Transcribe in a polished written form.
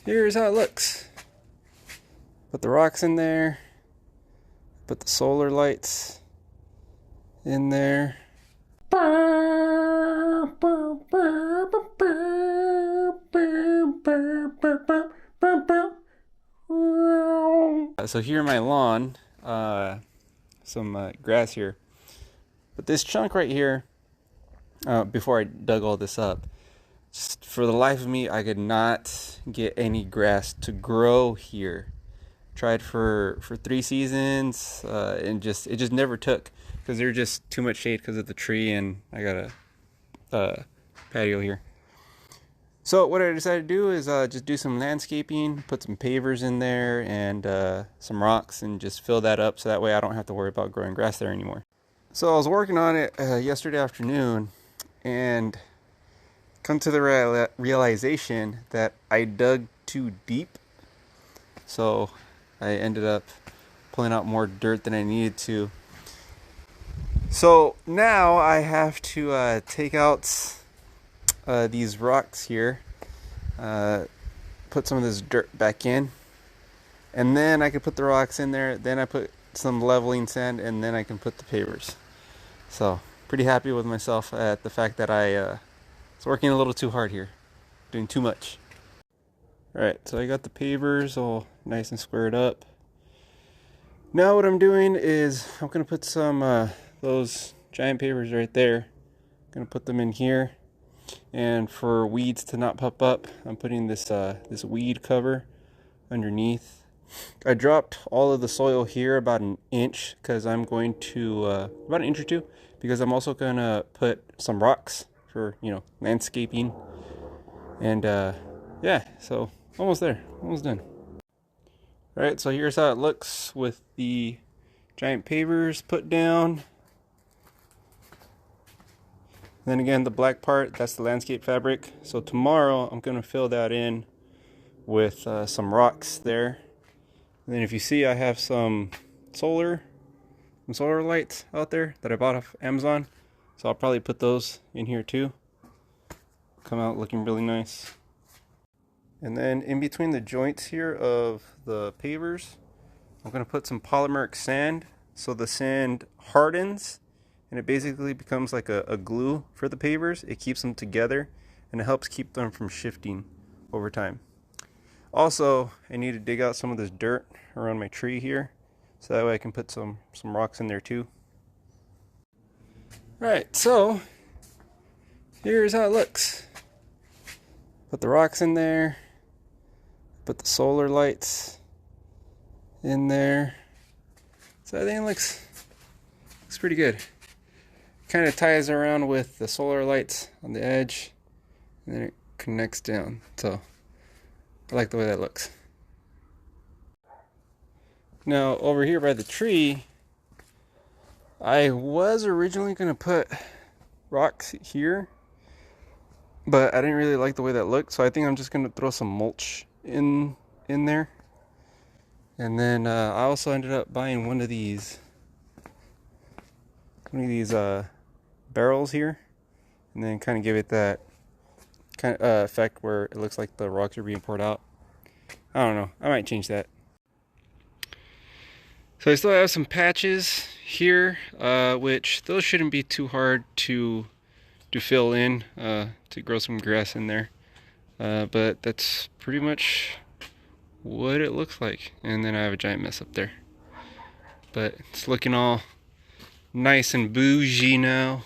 here's how it looks. Put the rocks in there. Put the solar lights in there. So here in my lawn, some grass here. But this chunk right here, before I dug all this up, just for the life of me, I could not get any grass to grow here. Tried for 3 seasons, and it just never took because there's just too much shade because of the tree, and I got a patio here. So what I decided to do is just do some landscaping, put some pavers in there and some rocks, and just fill that up so that way I don't have to worry about growing grass there anymore. So I was working on it yesterday afternoon and come to the realization that I dug too deep. So I ended up pulling out more dirt than I needed to. So now I have to take out these rocks here, put some of this dirt back in, and then I can put the rocks in there. Then I put some leveling sand, and then I can put the pavers. So pretty happy with myself at the fact that I was working a little too hard here, doing too much. Alright, so I got the pavers all nice and squared up. Now what I'm doing is I'm going to put some those giant pavers right there. I'm going to put them in here. And for weeds to not pop up, I'm putting this this weed cover underneath. I dropped all of the soil here about an inch because I'm going to about an inch or two, because I'm also going to put some rocks for, you know, landscaping. And yeah, so almost there, almost done. Alright, so here's how it looks with the giant pavers put down. Then again, the black part, that's the landscape fabric. So tomorrow I'm going to fill that in with some rocks there. And then if you see, I have some solar lights out there that I bought off Amazon. So I'll probably put those in here too. Come out looking really nice. And then in between the joints here of the pavers, I'm going to put some polymeric sand so the sand hardens and it basically becomes like a glue for the pavers. It keeps them together and it helps keep them from shifting over time. Also, I need to dig out some of this dirt around my tree here so that way I can put some rocks in there too. Alright, so here's how it looks. Put the rocks in there. Put the solar lights in there. So I think it looks pretty good. Kind of ties around with the solar lights on the edge, and then it connects down. So I like the way that looks. Now over here by the tree, I was originally going to put rocks here, but I didn't really like the way that looked, so I think I'm just going to throw some mulch in there. And then I also ended up buying one of these barrels here, and then kind of give it that kind of effect where it looks like the rocks are being poured out. I don't know, I might change that. So I still have some patches here, which those shouldn't be too hard to fill in, to grow some grass in there. But that's pretty much what it looks like. And then I have a giant mess up there. But it's looking all nice and bougie now.